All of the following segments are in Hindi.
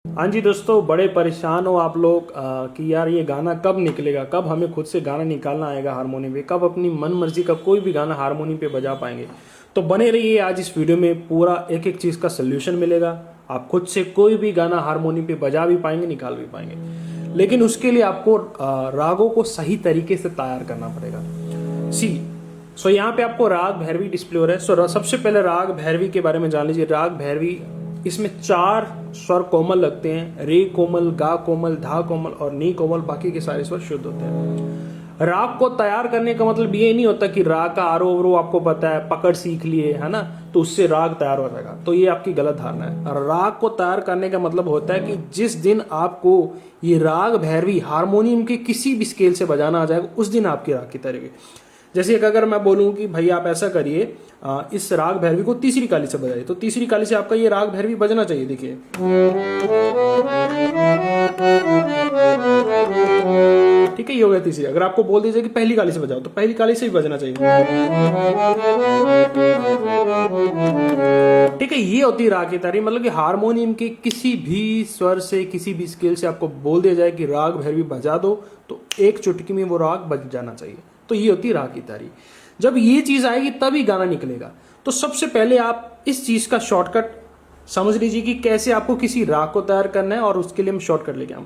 हाँ जी दोस्तों, बड़े परेशान हो आप लोग कि यार ये गाना कब निकलेगा, कब हमें खुद से गाना निकालना आएगा हारमोनी पे, कब अपनी मन मर्जी का कोई भी गाना हारमोनी पे बजा पाएंगे। तो बने रहिए, आज इस वीडियो में पूरा एक एक चीज़ का सोल्यूशन मिलेगा। आप खुद से कोई भी गाना हारमोनी पे बजा भी पाएंगे, निकाल भी पाएंगे, लेकिन उसके लिए आपको रागों को सही तरीके से तैयार करना पड़ेगा। सो यहाँ पे आपको राग भैरवी डिस्प्ले हो रहा है। सबसे पहले राग भैरवी के बारे में जान लीजिए। राग भैरवी, इसमें 4 स्वर कोमल लगते हैं। रे कोमल, गा कोमल, धा कोमल और नी कोमल। बाकी के सारे स्वर शुद्ध होते हैं। राग को तैयार करने का मतलब ये नहीं होता कि राग का आरो अवरो आपको पता है, पकड़ सीख लिए है ना, तो उससे राग तैयार हो जाएगा। तो ये आपकी गलत धारणा है। राग को तैयार करने का मतलब होता है कि जिस दिन आपको ये राग भैरवी हारमोनियम के किसी भी स्केल से बजाना आ जाएगा, उस दिन आपकी राग की तैयारी। जैसे अगर मैं बोलूं कि भाई आप ऐसा करिए, इस राग भैरवी को तीसरी काली से बजाइए, तो तीसरी काली से आपका ये राग भैरवी बजना चाहिए। देखिए, ठीक है, ये हो गया तीसरी। अगर आपको बोल दीजिए कि पहली काली से बजाओ, तो पहली काली से ही बजना चाहिए। ठीक है, ये होती है राग की तारी। मतलब कि हारमोनियम के किसी भी स्वर से, किसी भी स्केल से आपको बोल दिया जाए कि राग भैरवी बजा दो, तो एक चुटकी में वो राग बज जाना चाहिए। तो ये होती है राग की तारी। जब ये चीज आएगी तभी गाना निकलेगा। तो सबसे पहले आप इस चीज का शॉर्टकट समझ लीजिए कि कैसे आपको किसी राग को तैयार करना है, और उसके लिए हम शॉर्टकट लेके आए।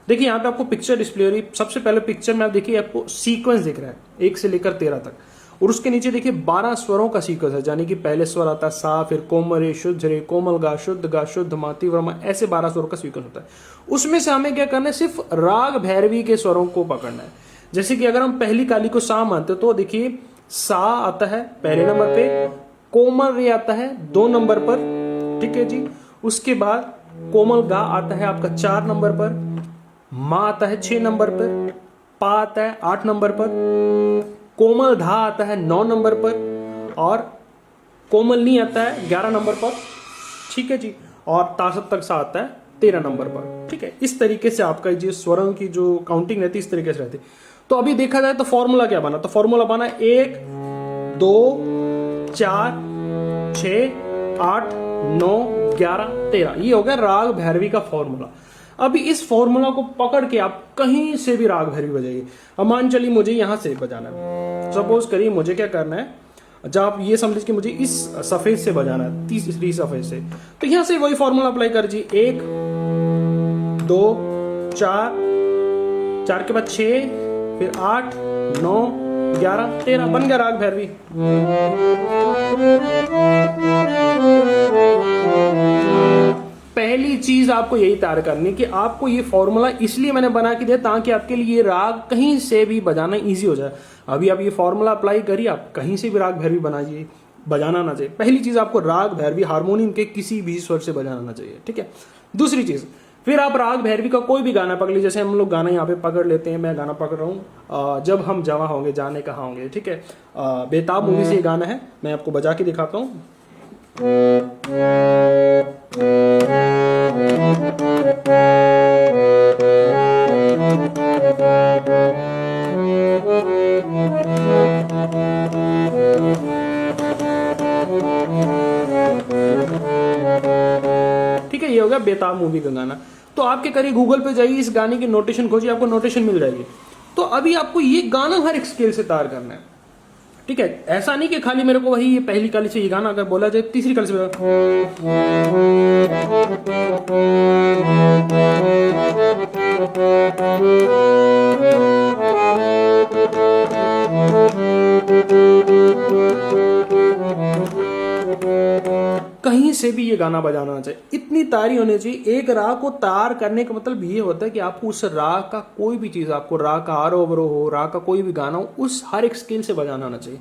देखिए, यहाँ पे आपको पिक्चर डिस्प्ले हो रही है। सबसे पहले पिक्चर में आप देखिए, आपको सीक्वेंस दिख रहा है 1 से लेकर 13 तक, और उसके नीचे देखिए 12 स्वरों का सीक्वेंस है। यानी कि पहले स्वर आता है सा, फिर कोमल रे, शुद्ध रे, कोमल गा, शुद्ध माती वर्मा, ऐसे 12 स्वरों का सीक्वेंस होता है। उसमें से हमें क्या करना है, सिर्फ राग भैरवी के स्वरों को पकड़ना है। जैसे कि अगर हम पहली काली को सा मानते तो देखिए, सा आता है पहले नंबर पे, कोमल रे आता है 2 नंबर पर, ठीक है जी। उसके बाद कोमल गा आता है आपका 4 नंबर पर, माँ आता है 6 नंबर पर, पा आता है 8 नंबर पर, कोमल धा आता है 9 नंबर पर, और कोमल नी आता है 11 नंबर पर, ठीक है जी। और तासत तक सा आता है 13 नंबर पर, ठीक है। इस तरीके से आपका जो स्वरों की जो काउंटिंग रहती है, इस तरीके से रहती है। तो अभी देखा जाए तो फॉर्मूला क्या बना, तो फॉर्मूला बना 1 2 4 6 8 9 11 13। ये हो गया राग भैरवी का फॉर्मूला। अभी इस फॉर्मूला को पकड़ के आप कहीं से भी राग भैरवी बजाइए। अब मान चलिए मुझे यहां से बजाना है, सपोज करिए मुझे क्या करना है, जब आप ये समझ के मुझे इस सफेद से बजाना है, तीसरी सफेद से, तो यहां से वही फॉर्मूला अप्लाई कर जी। 1 2 4, 4 के बाद 6, फिर 8 9 11 13, बन गया राग भैरवी। पहली चीज आपको यही तैयार करनी कि आपको ये फॉर्मूला इसलिए मैंने बना के दिया ताकि आपके लिए ये राग कहीं से भी बजाना इजी हो जाए। अभी आप ये फॉर्मूला अप्लाई करिए, आप कहीं से भी राग भैरवी बनाइए, बजाना ना चाहिए। पहली चीज, आपको राग भैरवी हारमोनियम के किसी भी स्वर से बजाना ना चाहिए, ठीक है। दूसरी चीज, फिर आप राग भैरवी का कोई भी गाना पकड़ लीजिए। जैसे हम लोग गाना यहाँ पे पकड़ लेते हैं, मैं गाना पकड़ रहा हूँ, जब हम जवां होंगे जाने कहाँ होंगे, ठीक है। बेताब मूवी से ये गाना है, मैं आपको बजा के दिखाता हूँ। ठीक है, ये हो गया बेताब मूवी का गाना। तो आपके करिए गूगल पे जाइए, इस गाने की नोटेशन खोजिए, आपको नोटेशन मिल जाएगी। तो अभी आपको ये गाना हर एक स्केल से तैयार करना है, ठीक है। ऐसा नहीं कि खाली मेरे को वही ये पहली काली से ये गाना अगर बोला जाए, तीसरी काली से कहीं से भी ये गाना बजाना चाहिए। इतनी तारी होनी चाहिए। एक राग को तार करने का मतलब ये होता है कि आपको उस राग का कोई भी चीज, आपको राग का आरो अवरो हो, राग का कोई भी गाना हो, उस हर एक स्केल से बजाना आना चाहिए।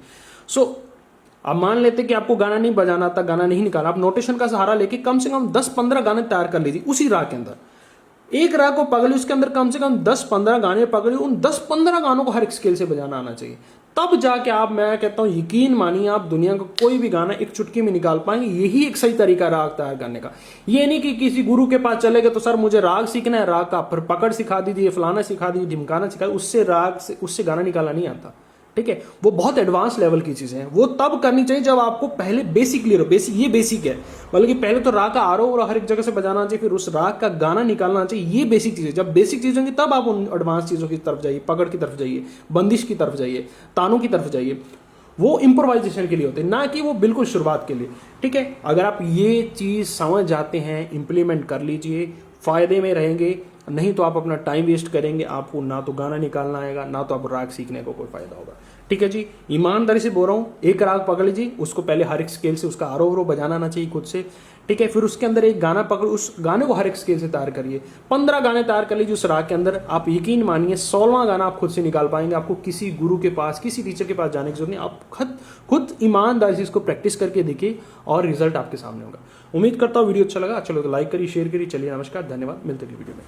अब मान लेते कि आपको गाना नहीं बजाना आता, गाना नहीं निकाला, आप नोटेशन का सहारा लेके कम से कम 10-15 गाने तैयार कर लीजिए उसी राग के अंदर। एक राग को पकड़िए, उसके अंदर कम से कम 10-15 गाने पकड़िए, उन 10-15 गानों को हर एक स्केल से बजाना आना चाहिए। तब जाके आप, मैं कहता हूं यकीन मानिए, आप दुनिया का कोई भी गाना एक चुटकी में निकाल पाएंगे। यही एक सही तरीका राग तैयार करने का। ये नहीं कि किसी गुरु के पास चले गए तो सर मुझे राग सीखना है, राग का फिर पकड़ सिखा दीजिए, फलाना सिखा दीजिए, ढिमकाना सिखा, उससे राग से उससे गाना निकाला नहीं आता। ठीक है, वो बहुत एडवांस लेवल की चीजें हैं, वो तब करनी चाहिए जब आपको पहले बेसिक क्लियर हो। बेसिक, ये बेसिक है, मतलब कि पहले तो राग का आरोह और हर एक जगह से बजाना चाहिए, फिर उस राग का गाना निकालना चाहिए, ये बेसिक चीजें। जब बेसिक चीजें होंगी तब आप उन एडवांस चीजों की तरफ जाइए, पकड़ की तरफ जाइए, बंदिश की तरफ जाइए, तानों की तरफ जाइए। वो इम्प्रोवाइजेशन के लिए होते हैं, ना कि वो बिल्कुल शुरुआत के लिए। ठीक है, अगर आप ये चीज समझ जाते हैं, इंप्लीमेंट कर लीजिए, फायदे में रहेंगे। नहीं तो आप अपना टाइम वेस्ट करेंगे, आपको ना तो गाना निकालना आएगा, ना तो आप राग सीखने को कोई फायदा होगा। ठीक है जी, ईमानदारी से बोल रहा हूं, एक राग पकड़ लीजिए, उसको पहले हर एक स्केल से उसका आरोह अवरोह बजाना आना चाहिए खुद से। ठीक है, फिर उसके अंदर एक गाना पकड़, उस गाने को हर एक स्केल से तैयार करिए। 15 गाने तैयार कर लीजिए उस राग के अंदर, आप यकीन मानिए 16वां गाना आप खुद से निकाल पाएंगे। आपको किसी गुरु के पास, किसी टीचर के पास जाने की जरूरत नहीं, आप खुद ईमानदारी से इसको प्रैक्टिस करके देखिए और रिजल्ट आपके सामने होगा। उम्मीद करता हूँ वीडियो अच्छा लगा। चलो तो लाइक करिए, शेयर करिए। चलिए नमस्कार, धन्यवाद, मिलते हैं वीडियो में।